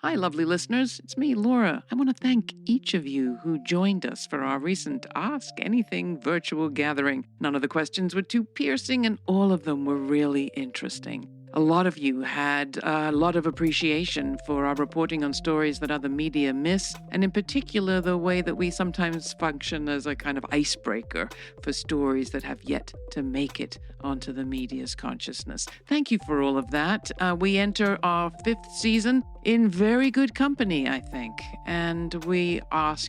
Hi, lovely listeners. It's me, Laura. I want to thank each of you who joined us for our recent Ask Anything virtual gathering. None of the questions were too piercing, and all of them were really interesting. A lot of you had a lot of appreciation for our reporting on stories that other media miss, and in particular, the way that we sometimes function as a kind of icebreaker for stories that have yet to make it onto the media's consciousness. Thank you for all of that. We enter our 5th season in very good company, I think. And we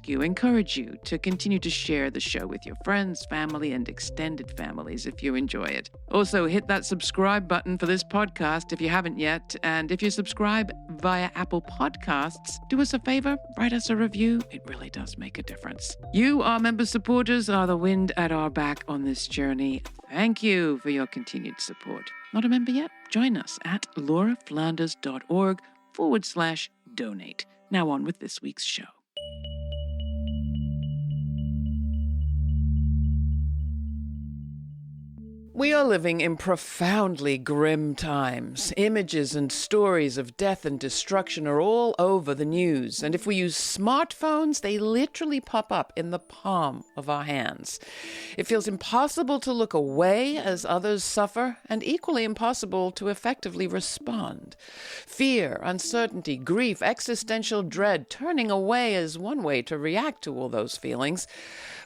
encourage you to continue to share the show with your friends, family, and extended families if you enjoy it. Also, hit that subscribe button for this podcast if you haven't yet. And if you subscribe via Apple Podcasts, do us a favor, write us a review. It really does make a difference. You, our member supporters, are the wind at our back on this journey. Thank you for your continued support. Not a member yet? Join us at lauraflanders.org/donate. Now on with this week's show. We are living in profoundly grim times. Images and stories of death and destruction are all over the news. And if we use smartphones, they literally pop up in the palm of our hands. It feels impossible to look away as others suffer, and equally impossible to effectively respond. Fear, uncertainty, grief, existential dread, turning away is one way to react to all those feelings.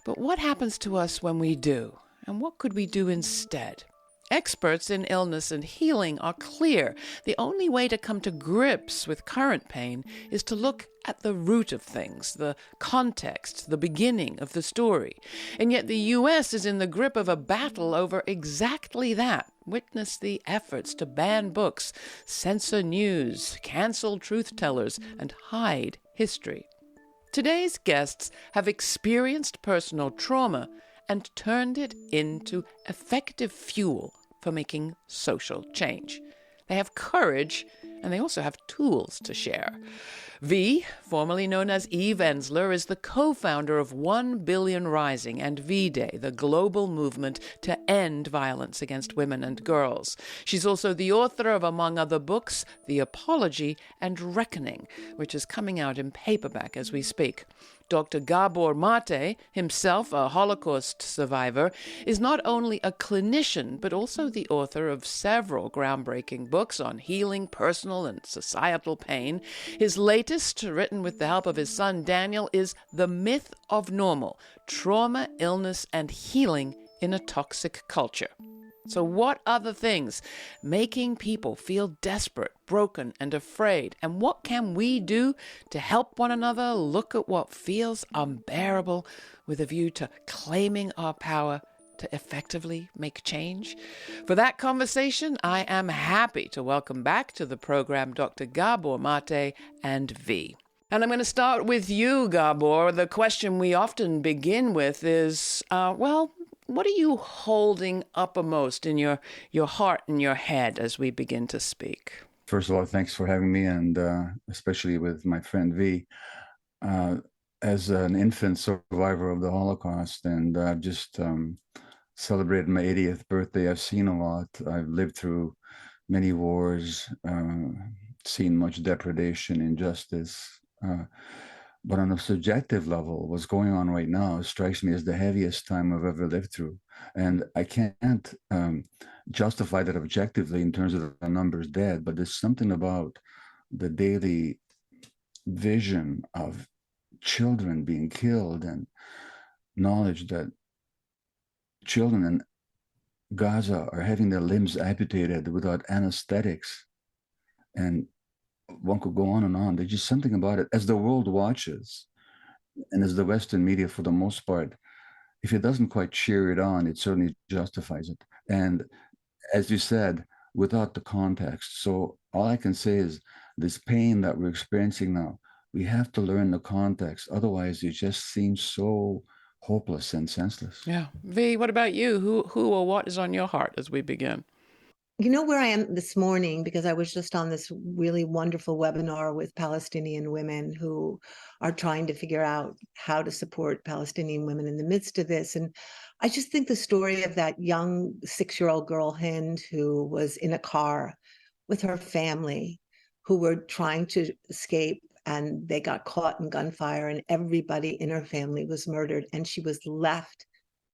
But what happens to us when we do? And what could we do instead? Experts in illness and healing are clear. The only way to come to grips with current pain is to look at the root of things, the context, the beginning of the story. And yet the U.S. is in the grip of a battle over exactly that. Witness the efforts to ban books, censor news, cancel truth-tellers, and hide history. Today's guests have experienced personal trauma and turned it into effective fuel for making social change. They have courage, and they also have tools to share. V, formerly known as Eve Ensler, is the co-founder of 1 Billion Rising and V-Day, the global movement to end violence against women and girls. She's also the author of, among other books, The Apology and Reckoning, which is coming out in paperback as we speak. Dr. Gabor Maté, himself a Holocaust survivor, is not only a clinician, but also the author of several groundbreaking books on healing personal and societal pain. His latest, written with the help of his son Daniel, is The Myth of Normal: Trauma, Illness, and Healing in a Toxic Culture. So what are the things making people feel desperate, broken, and afraid? And what can we do to help one another look at what feels unbearable with a view to claiming our power to effectively make change? For that conversation, I am happy to welcome back to the program Dr. Gabor Maté and V. And I'm going to start with you, Gabor. The question we often begin with is, what are you holding uppermost in your heart and your head as we begin to speak? First of all, thanks for having me, and especially with my friend V. As an infant survivor of the Holocaust, and I've just celebrated my 80th birthday, I've seen a lot. I've lived through many wars, seen much depredation, injustice. But on a subjective level, what's going on right now strikes me as the heaviest time I've ever lived through. And I can't justify that objectively in terms of the numbers dead, but there's something about the daily vision of children being killed and knowledge that children in Gaza are having their limbs amputated without anesthetics. And one could go on and on. There's just something about it. As the world watches, and as the Western media, for the most part, if it doesn't quite cheer it on, it certainly justifies it. And as you said, without the context. So all I can say is this pain that we're experiencing now, we have to learn the context. Otherwise, it just seems so hopeless and senseless. Yeah. V, what about you? Who or what is on your heart as we begin? You know where I am this morning, because I was just on this really wonderful webinar with Palestinian women who are trying to figure out how to support Palestinian women in the midst of this. And I just think the story of that young 6-year-old girl, Hind, who was in a car with her family, who were trying to escape, and they got caught in gunfire, and everybody in her family was murdered. And she was left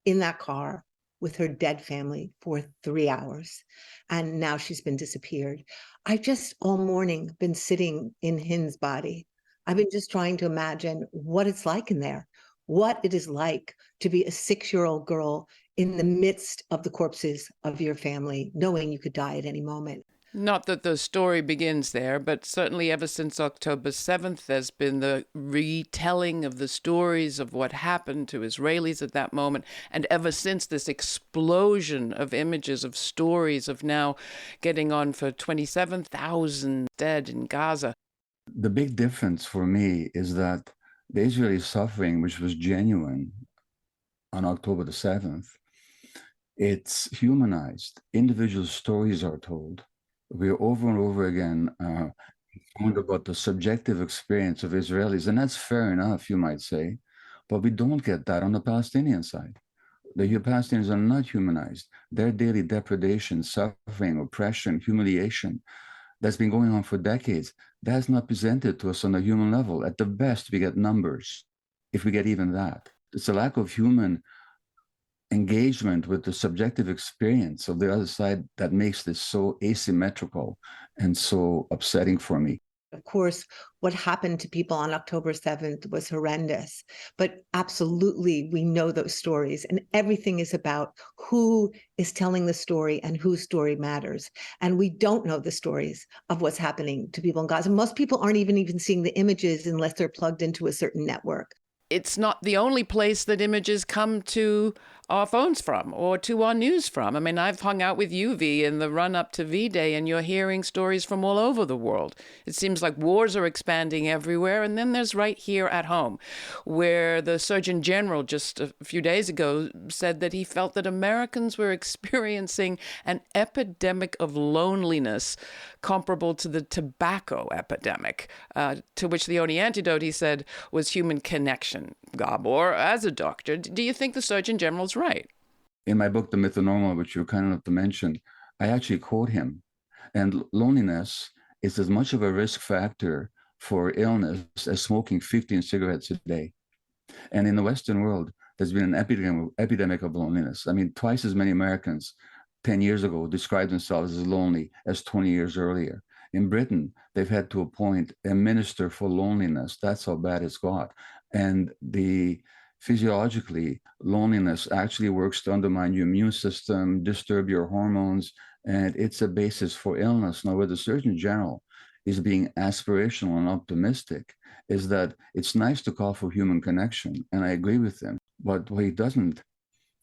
in that car with her dead family for 3 hours. And now she's been disappeared. I've just all morning been sitting in Hin's body. I've been just trying to imagine what it's like in there, what it is like to be a 6-year-old girl in the midst of the corpses of your family, knowing you could die at any moment. Not that the story begins there, but certainly ever since October 7th, there's been the retelling of the stories of what happened to Israelis at that moment. And ever since, this explosion of images, of stories, of now getting on for 27,000 dead in Gaza. The big difference for me is that the Israeli suffering, which was genuine on October the 7th, it's humanized. Individual stories are told. We're over and over again informed about the subjective experience of Israelis, and that's fair enough, you might say, but we don't get that on the Palestinian side. The Palestinians are not humanized. Their daily depredation, suffering, oppression, humiliation, that's been going on for decades, that's not presented to us on a human level. At the best, we get numbers, if we get even that. It's a lack of human engagement with the subjective experience of the other side that makes this so asymmetrical and so upsetting for me. Of course, what happened to people on October 7th was horrendous, but absolutely we know those stories, and everything is about who is telling the story and whose story matters. And we don't know the stories of what's happening to people in Gaza. Most people aren't even seeing the images unless they're plugged into a certain network. It's not the only place that images come to our phones from or to our news from. I mean, I've hung out with you, V, in the run-up to V-Day, and you're hearing stories from all over the world. It seems like wars are expanding everywhere, and then there's right here at home, where the Surgeon General just a few days ago said that he felt that Americans were experiencing an epidemic of loneliness comparable to the tobacco epidemic, to which the only antidote, he said, was human connection. Gabor, as a doctor, do you think the Surgeon General's right? In my book, The Myth of Normal, which you're kind enough to mention, I actually quote him. And loneliness is as much of a risk factor for illness as smoking 15 cigarettes a day. And in the Western world, there's been an epidemic of loneliness. I mean, twice as many Americans 10 years ago described themselves as lonely as 20 years earlier. In Britain, they've had to appoint a minister for loneliness. That's how bad it's got. And physiologically, loneliness actually works to undermine your immune system, disturb your hormones, and it's a basis for illness. Now, where the Surgeon General is being aspirational and optimistic is that it's nice to call for human connection, and I agree with him. But what he doesn't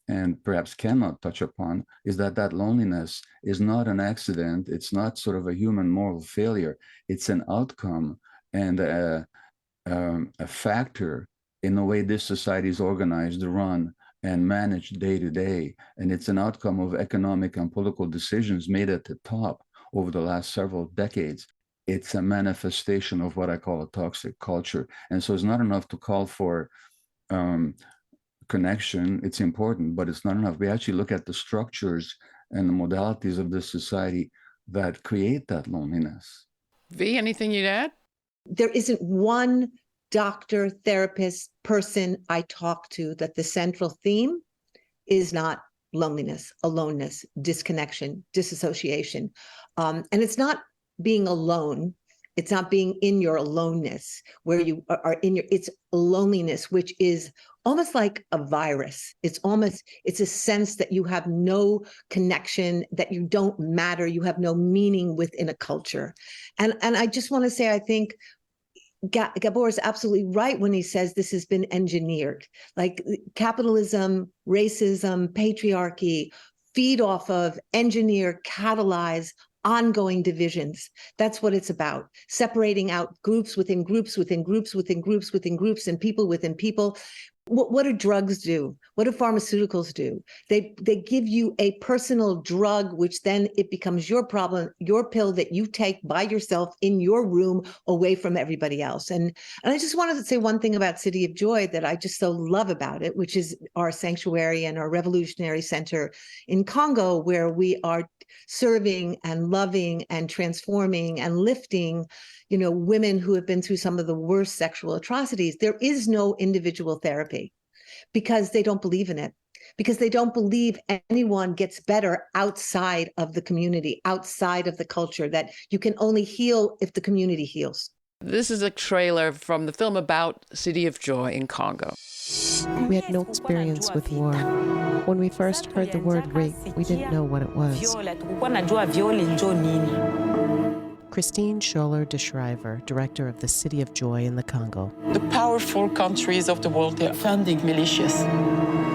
and perhaps cannot touch upon is that loneliness is not an accident. It's not sort of a human moral failure. It's an outcome and a factor in the way this society is organized, run, and managed day to day. And it's an outcome of economic and political decisions made at the top over the last several decades. It's a manifestation of what I call a toxic culture. And so it's not enough to call for connection. It's important, but it's not enough. We actually look at the structures and the modalities of this society that create that loneliness. V, anything you'd add? There isn't one doctor, therapist, person I talk to that the central theme is not loneliness, aloneness, disconnection, disassociation. And it's not being alone. It's not being in your aloneness where you are in your, it's loneliness, which is almost like a virus. It's a sense that you have no connection, that you don't matter, you have no meaning within a culture. And I just want to say, I think Gabor is absolutely right when he says this has been engineered. Like capitalism, racism, patriarchy feed off of, engineer, catalyze ongoing divisions. That's what it's about. Separating out groups within groups, within groups, within groups, within groups, and people within people. What do drugs do? What do pharmaceuticals do? They give you a personal drug, which then it becomes your problem, your pill that you take by yourself in your room away from everybody else. And I just wanted to say one thing about City of Joy that I just so love about it, which is our sanctuary and our revolutionary center in Congo, where we are serving and loving and transforming and lifting, women who have been through some of the worst sexual atrocities. There is no individual therapy because they don't believe in it, because they don't believe anyone gets better outside of the community, outside of the culture, that you can only heal if the community heals. This is a trailer from the film about City of Joy in Congo. We had no experience with war. When we first heard the word rape, we didn't know what it was. Christine Scholler de Schrijver, director of the City of Joy in the Congo. The powerful countries of the world, they're funding militias.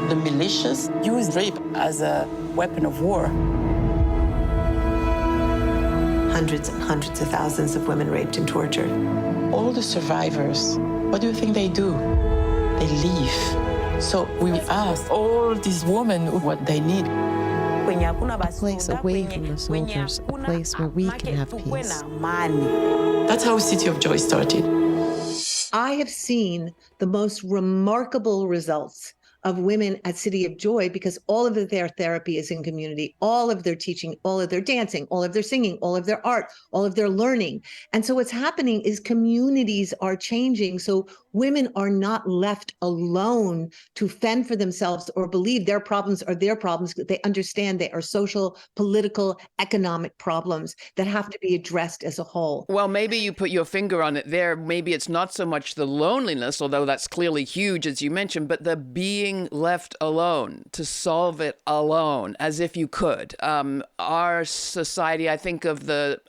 The militias use rape as a weapon of war. Hundreds and hundreds of thousands of women raped and tortured. All the survivors, what do you think they do? They leave. So we ask all these women what they need. A place away from the soldiers, a place where we can have peace. That's how City of Joy started. I have seen the most remarkable results of women at City of Joy because all of their therapy is in community, all of their teaching, all of their dancing, all of their singing, all of their art, all of their learning. And so what's happening is communities are changing. So women are not left alone to fend for themselves or believe their problems are their problems. They understand they are social, political, economic problems that have to be addressed as a whole. Well, maybe you put your finger on it there. Maybe it's not so much the loneliness, although that's clearly huge, as you mentioned, but the being left alone to solve it alone, as if you could. Our society, I think of the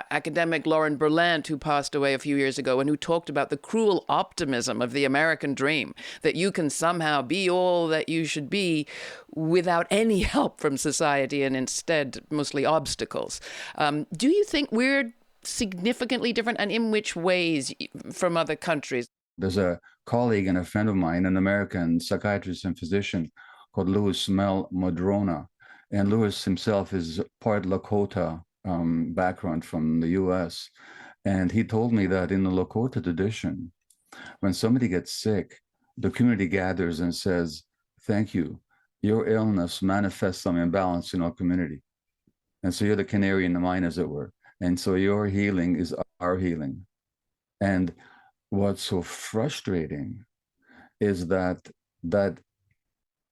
academic Lauren Berlant, who passed away a few years ago, and who talked about the cruel optimism of the American dream, that you can somehow be all that you should be without any help from society and instead mostly obstacles. Do you think we're significantly different, and in which ways, from other countries? There's a colleague and a friend of mine, an American psychiatrist and physician called Louis Mel Madrona. And Louis himself is part Lakota background from the US. And he told me that in the Lakota tradition, when somebody gets sick, the community gathers and says, thank you. Your illness manifests some imbalance in our community. And so you're the canary in the mine, as it were. And so your healing is our healing. And what's so frustrating is that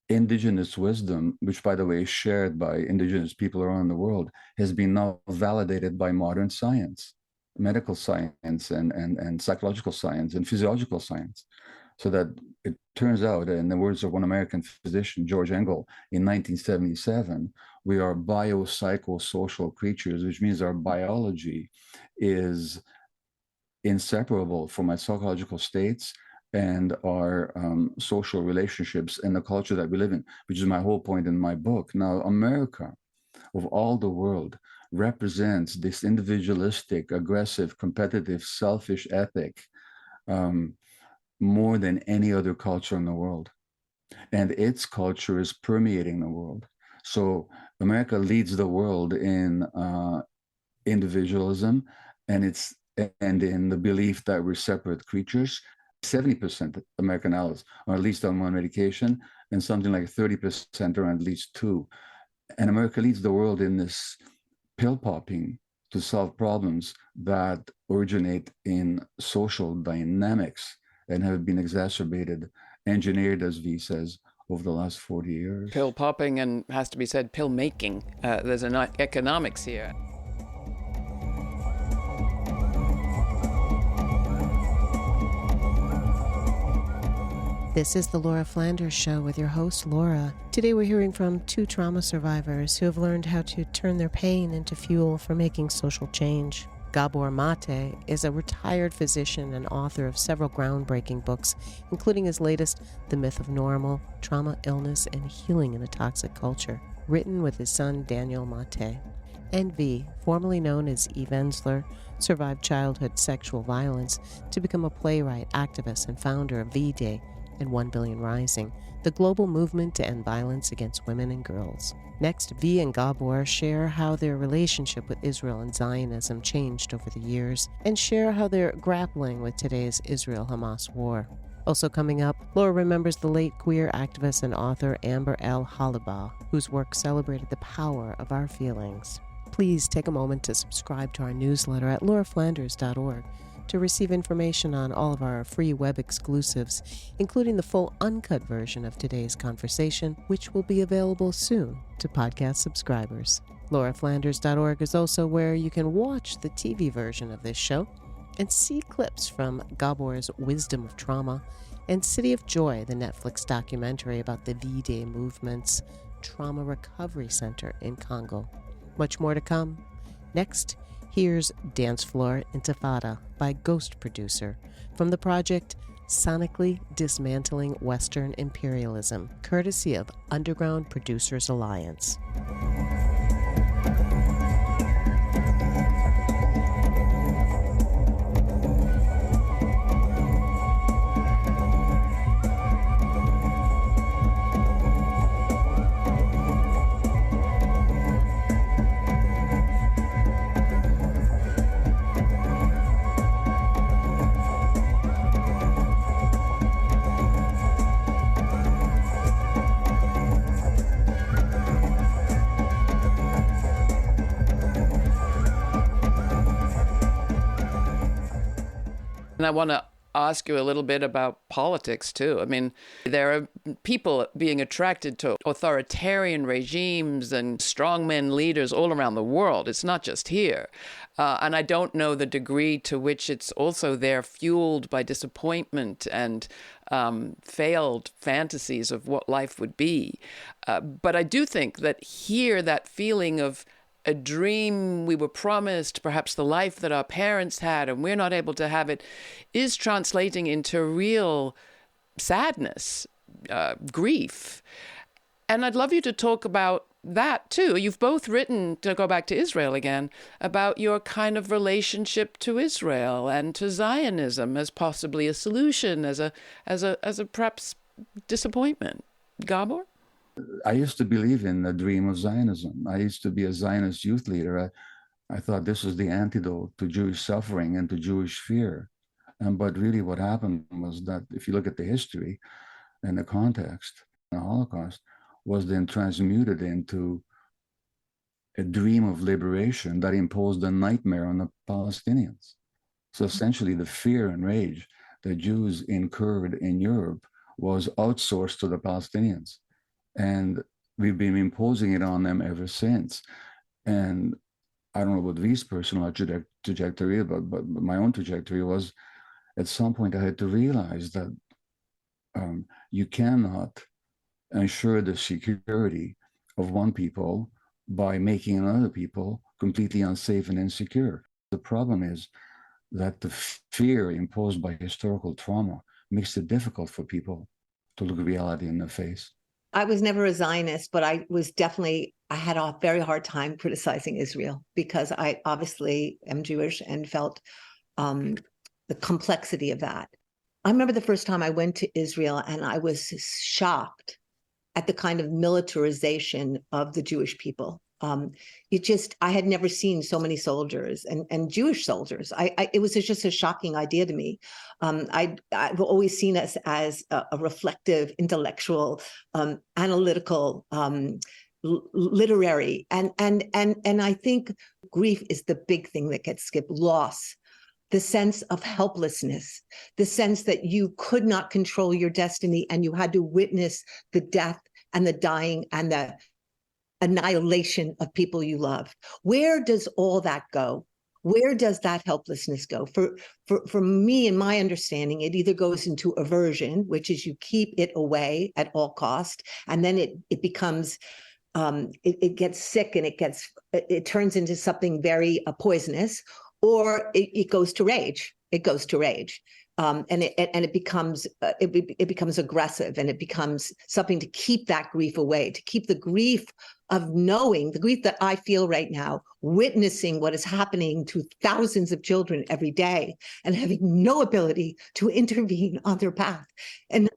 indigenous wisdom, which, by the way, is shared by indigenous people around the world, has been now validated by modern science, medical science and psychological science and physiological science. So that it turns out, in the words of one American physician, George Engel, in 1977, we are biopsychosocial creatures, which means our biology is inseparable from our psychological states and our social relationships and the culture that we live in, which is my whole point in my book. Now, America, of all the world, represents this individualistic, aggressive, competitive, selfish ethic more than any other culture in the world. And its culture is permeating the world. So America leads the world in individualism and in the belief that we're separate creatures. 70% of American adults are at least on one medication, and something like 30% are on at least two. And America leads the world in this pill popping to solve problems that originate in social dynamics and have been exacerbated, engineered, as V says, over the last 40 years. Pill popping and, has to be said, pill making. There's an economics here. This is the Laura Flanders Show with your host, Laura. Today we're hearing from two trauma survivors who have learned how to turn their pain into fuel for making social change. Gabor Maté is a retired physician and author of several groundbreaking books, including his latest, The Myth of Normal, Trauma, Illness, and Healing in a Toxic Culture, written with his son Daniel Maté. And V, formerly known as Eve Ensler, survived childhood sexual violence to become a playwright, activist, and founder of V-Day and 1 Billion Rising, the global movement to end violence against women and girls. Next, V and Gabor share how their relationship with Israel and Zionism changed over the years, and share how they're grappling with today's Israel-Hamas war. Also coming up, Laura remembers the late queer activist and author Amber Hollibaugh, whose work celebrated the power of our feelings. Please take a moment to subscribe to our newsletter at lauraflanders.org to receive information on all of our free web exclusives, including the full uncut version of today's conversation, which will be available soon to podcast subscribers. lauraflanders.org is also where you can watch the TV version of this show and see clips from Gabor's Wisdom of Trauma and City of Joy, the Netflix documentary about the V-Day movement's trauma recovery center in Congo. Much more to come. Next, here's Dance Floor Intifada by Ghost Producer from the project Sonically Dismantling Western Imperialism, courtesy of Underground Producers Alliance. And I want to ask you a little bit about politics, too. I mean, there are people being attracted to authoritarian regimes and strongmen leaders all around the world. It's not just here. And I don't know the degree to which it's also there fueled by disappointment and failed fantasies of what life would be. But I do think that here, that feeling of a dream we were promised, perhaps the life that our parents had, and we're not able to have it, is translating into real sadness, grief. And I'd love you to talk about that too. You've both written, to go back to Israel again, about your kind of relationship to Israel and to Zionism as possibly a solution, as a perhaps disappointment. Gabor? I used to believe in the dream of Zionism. I used to be a Zionist youth leader. I thought this was the antidote to Jewish suffering and to Jewish fear. But really what happened was that if you look at the history and the context, the Holocaust was then transmuted into a dream of liberation that imposed a nightmare on the Palestinians. So essentially the fear and rage that Jews incurred in Europe was outsourced to the Palestinians. And we've been imposing it on them ever since. And I don't know what V's personal trajectory, but my own trajectory was, at some point I had to realize that you cannot ensure the security of one people by making another people completely unsafe and insecure. The problem is that the fear imposed by historical trauma makes it difficult for people to look reality in the face. I was never a Zionist, but I had a very hard time criticizing Israel because I obviously am Jewish and felt the complexity of that. I remember the first time I went to Israel and I was shocked at the kind of militarization of the Jewish people. I had never seen so many soldiers and Jewish soldiers. It was just a shocking idea to me. I've always seen us as a reflective, intellectual, analytical, literary, and I think grief is the big thing that gets skipped. Loss, the sense of helplessness, the sense that you could not control your destiny and you had to witness the death and the dying and the annihilation of people you love. Where does all that go? Where does that helplessness go? For me, in my understanding, it either goes into aversion, which is you keep it away at all cost, and then it becomes it gets sick and it turns into something very poisonous, or it goes to rage. It goes to rage. And it becomes aggressive, and it becomes something to keep that grief away, to keep the grief of knowing, the grief that I feel right now, witnessing what is happening to thousands of children every day, and having no ability to intervene on their path, and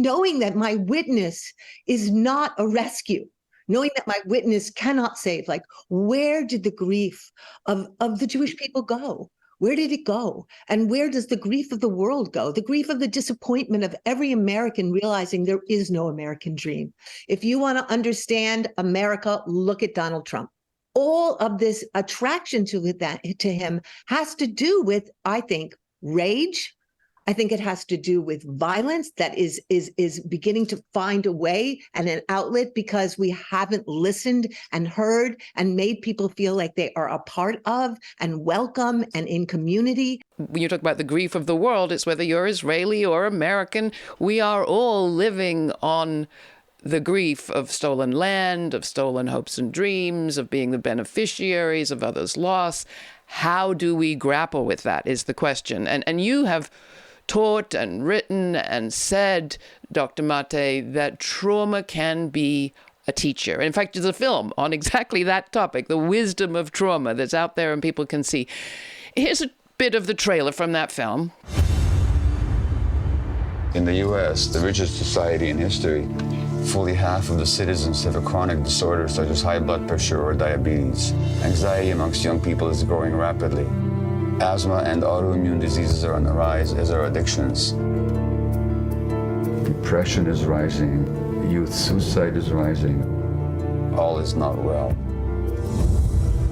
knowing that my witness is not a rescue. Knowing that my witness cannot save. Like, where did the grief of the Jewish people go? Where did it go? And where does the grief of the world go? The grief of the disappointment of every American realizing there is no American dream. If you want to understand America, look at Donald Trump. All of this attraction to him has to do with, I think, rage. I think it has to do with violence that is beginning to find a way and an outlet because we haven't listened and heard and made people feel like they are a part of and welcome and in community. When you talk about the grief of the world, it's whether you're Israeli or American. We are all living on the grief of stolen land, of stolen hopes and dreams, of being the beneficiaries of others' loss. How do we grapple with that is the question. And you have taught and written and said, Dr. Maté, that trauma can be a teacher. In fact, there's a film on exactly that topic, the wisdom of trauma, that's out there and people can see. Here's a bit of the trailer from that film. In the U.S., the richest society in history, fully half of the citizens have a chronic disorder such as high blood pressure or diabetes. Anxiety amongst young people is growing rapidly. Asthma and autoimmune diseases are on the rise, as are addictions. Depression is rising. Youth suicide is rising. All is not well.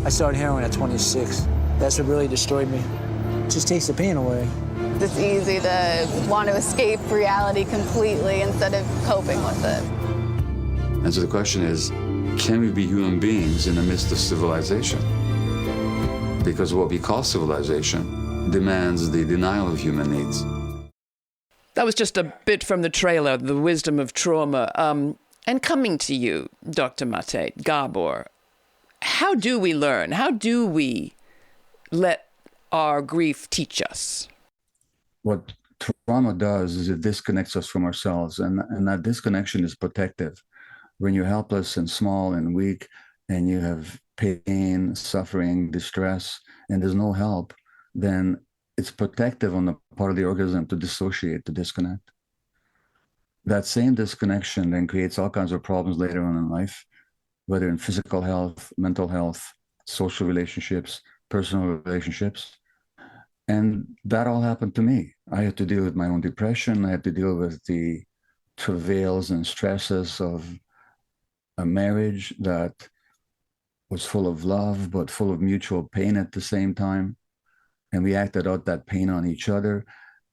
I started heroin at 26. That's what really destroyed me. It just takes the pain away. It's easy to want to escape reality completely instead of coping with it. And so the question is, can we be human beings in the midst of civilization? Because what we call civilization demands the denial of human needs. That was just a bit from the trailer, The Wisdom of Trauma. And coming to you, Dr. Maté, Gabor, how do we learn? How do we let our grief teach us? What trauma does is it disconnects us from ourselves, and that disconnection is protective. When you're helpless and small and weak, and you have pain, suffering, distress, and there's no help, then it's protective on the part of the organism to dissociate, to disconnect. That same disconnection then creates all kinds of problems later on in life, whether in physical health, mental health, social relationships, personal relationships. And that all happened to me. I had to deal with my own depression. I had to deal with the travails and stresses of a marriage that was full of love, but full of mutual pain at the same time. And we acted out that pain on each other.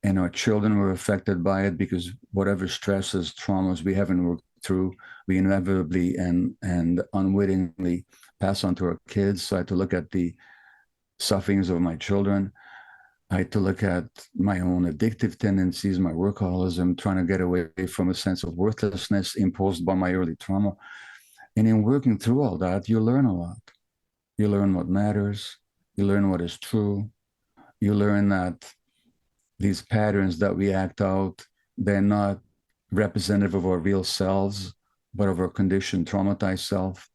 And our children were affected by it because whatever stresses, traumas we haven't worked through, we inevitably and unwittingly pass on to our kids. So I had to look at the sufferings of my children. I had to look at my own addictive tendencies, my workaholism, trying to get away from a sense of worthlessness imposed by my early trauma. And in working through all that, you learn a lot. You learn what matters. You learn what is true. You learn that these patterns that we act out, they're not representative of our real selves, but of our conditioned, traumatized self.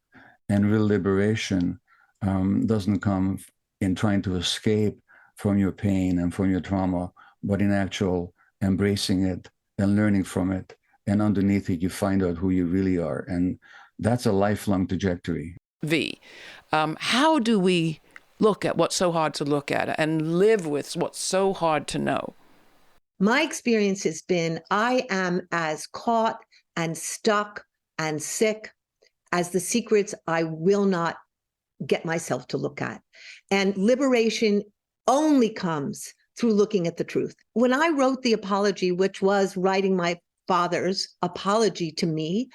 And real liberation doesn't come in trying to escape from your pain and from your trauma, but in actual embracing it and learning from it. And underneath it, you find out who you really are. And that's a lifelong trajectory. V, how do we look at what's so hard to look at and live with what's so hard to know? My experience has been I am as caught and stuck and sick as the secrets I will not get myself to look at. And liberation only comes through looking at the truth. When I wrote the apology, which was writing my father's apology to me,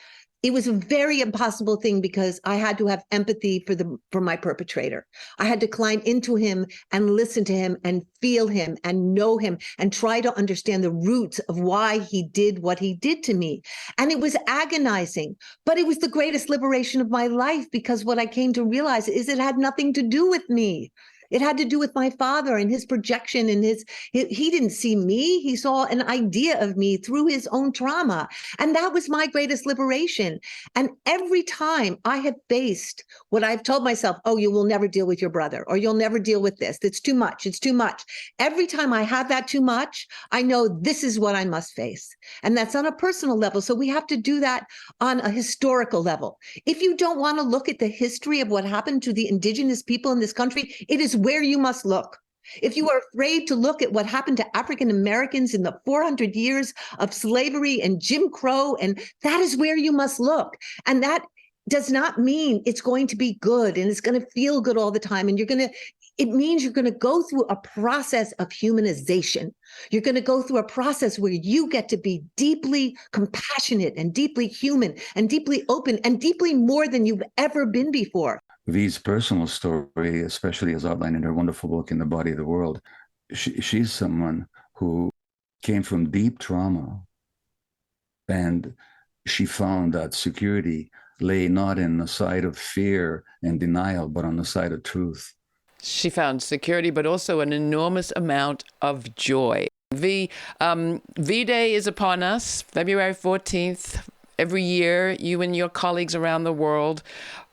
it was a very impossible thing because I had to have empathy for my perpetrator. I had to climb into him and listen to him and feel him and know him and try to understand the roots of why he did what he did to me. And it was agonizing, but it was the greatest liberation of my life because what I came to realize is it had nothing to do with me. It had to do with my father and his projection and he didn't see me. He saw an idea of me through his own trauma. And that was my greatest liberation. And every time I have faced what I've told myself, oh, you will never deal with your brother, or you'll never deal with this. It's too much. It's too much. Every time I have that too much, I know this is what I must face. And that's on a personal level. So we have to do that on a historical level. If you don't want to look at the history of what happened to the indigenous people in this country, it is where you must look. if you are afraid to look at what happened to African Americans in the 400 years of slavery and Jim Crow, and that is where you must look. And that does not mean it's going to be good and it's going to feel good all the time. And it means you're going to go through a process of humanization. You're going to go through a process where you get to be deeply compassionate and deeply human and deeply open and deeply more than you've ever been before. V's personal story, especially as outlined in her wonderful book, In the Body of the World, she's someone who came from deep trauma, and she found that security lay not in the side of fear and denial, but on the side of truth. She found security, but also an enormous amount of joy. V-Day is upon us, February 14th. Every year, you and your colleagues around the world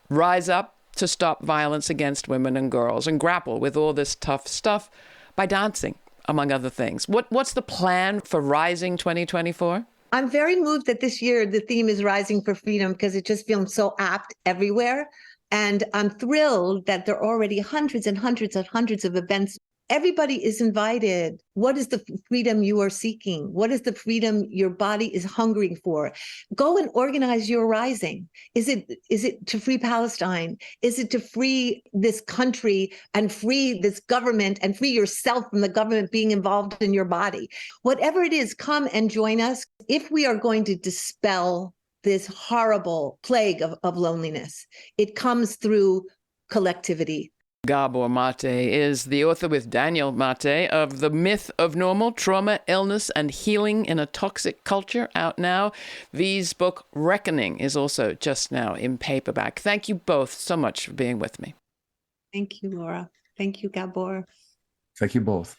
rise up to stop violence against women and girls and grapple with all this tough stuff by dancing, among other things. What's the plan for Rising 2024? I'm very moved that this year the theme is Rising for Freedom because it just feels so apt everywhere. And I'm thrilled that there are already hundreds and hundreds and hundreds of events. Everybody is invited. What is the freedom you are seeking? What is the freedom your body is hungering for? Go and organize your rising. Is it to free Palestine? Is it to free this country and free this government and free yourself from the government being involved in your body? Whatever it is, come and join us. If we are going to dispel this horrible plague of loneliness, it comes through collectivity. Gabor Maté is the author with Daniel Maté of The Myth of Normal, Trauma, Illness, and Healing in a Toxic Culture, out now. V's book, Reckoning, is also just now in paperback. Thank you both so much for being with me. Thank you, Laura. Thank you, Gabor. Thank you both.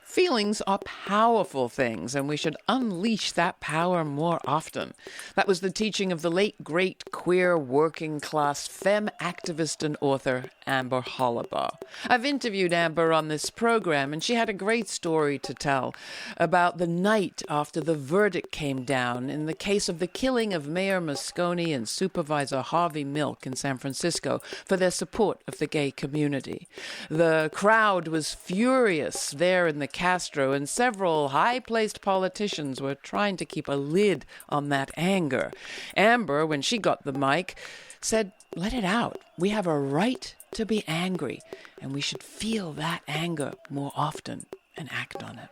Feelings are powerful things, and we should unleash that power more often. That was the teaching of the late, great queer working-class femme activist and author Amber Hollibaugh. I've interviewed Amber on this program, and she had a great story to tell about the night after the verdict came down in the case of the killing of Mayor Moscone and Supervisor Harvey Milk in San Francisco for their support of the gay community. The crowd was furious there in the Castro, and several high-placed politicians were trying to keep a lid on that anger. Amber, when she got the mic, said, "Let it out. We have a right to be angry, and we should feel that anger more often and act on it."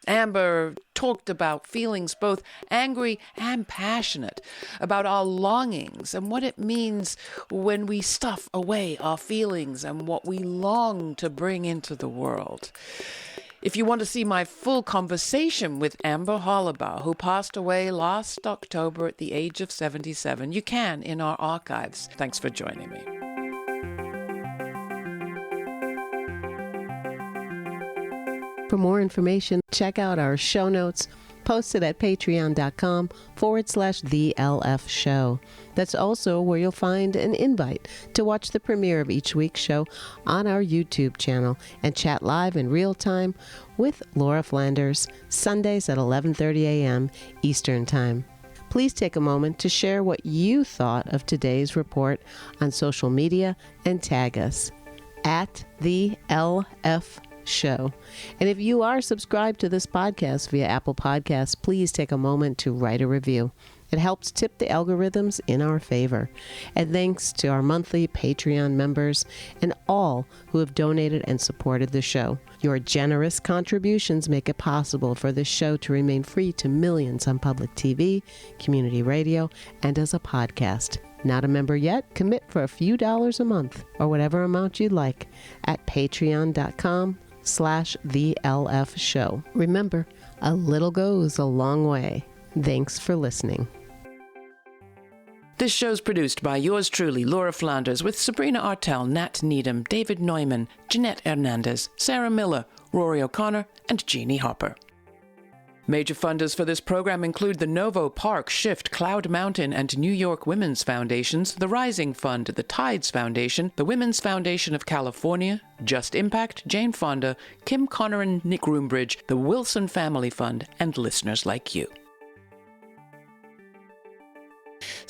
Amber talked about feelings both angry and passionate, about our longings and what it means when we stuff away our feelings and what we long to bring into the world. If you want to see my full conversation with Amber Hollibaugh, who passed away last October at the age of 77, you can in our archives. Thanks for joining me. For more information, check out our show notes posted at patreon.com/TheLF Show. That's also where you'll find an invite to watch the premiere of each week's show on our YouTube channel and chat live in real time with Laura Flanders, Sundays at 11:30 a.m. Eastern Time. Please take a moment to share what you thought of today's report on social media and tag us at the LF Show. And if you are subscribed to this podcast via Apple Podcasts, please take a moment to write a review. It helps tip the algorithms in our favor. And thanks to our monthly Patreon members and all who have donated and supported the show. Your generous contributions make it possible for this show to remain free to millions on public TV, community radio, and as a podcast. Not a member yet? Commit for a few dollars a month or whatever amount you'd like at patreon.com/TheLF Show. Remember, a little goes a long way. Thanks for listening. This show's produced by yours truly, Laura Flanders, with Sabrina Artel, Nat Needham, David Neumann, Jeanette Hernandez, Sarah Miller, Rory O'Connor, and Jeannie Hopper. Major funders for this program include the Novo Park, Shift, Cloud Mountain, and New York Women's Foundations, the Rising Fund, the Tides Foundation, the Women's Foundation of California, Just Impact, Jane Fonda, Kim Connor and Nick Roombridge, the Wilson Family Fund, and listeners like you.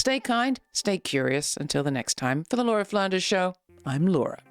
Stay kind, stay curious. Until the next time, for the Laura Flanders Show, I'm Laura.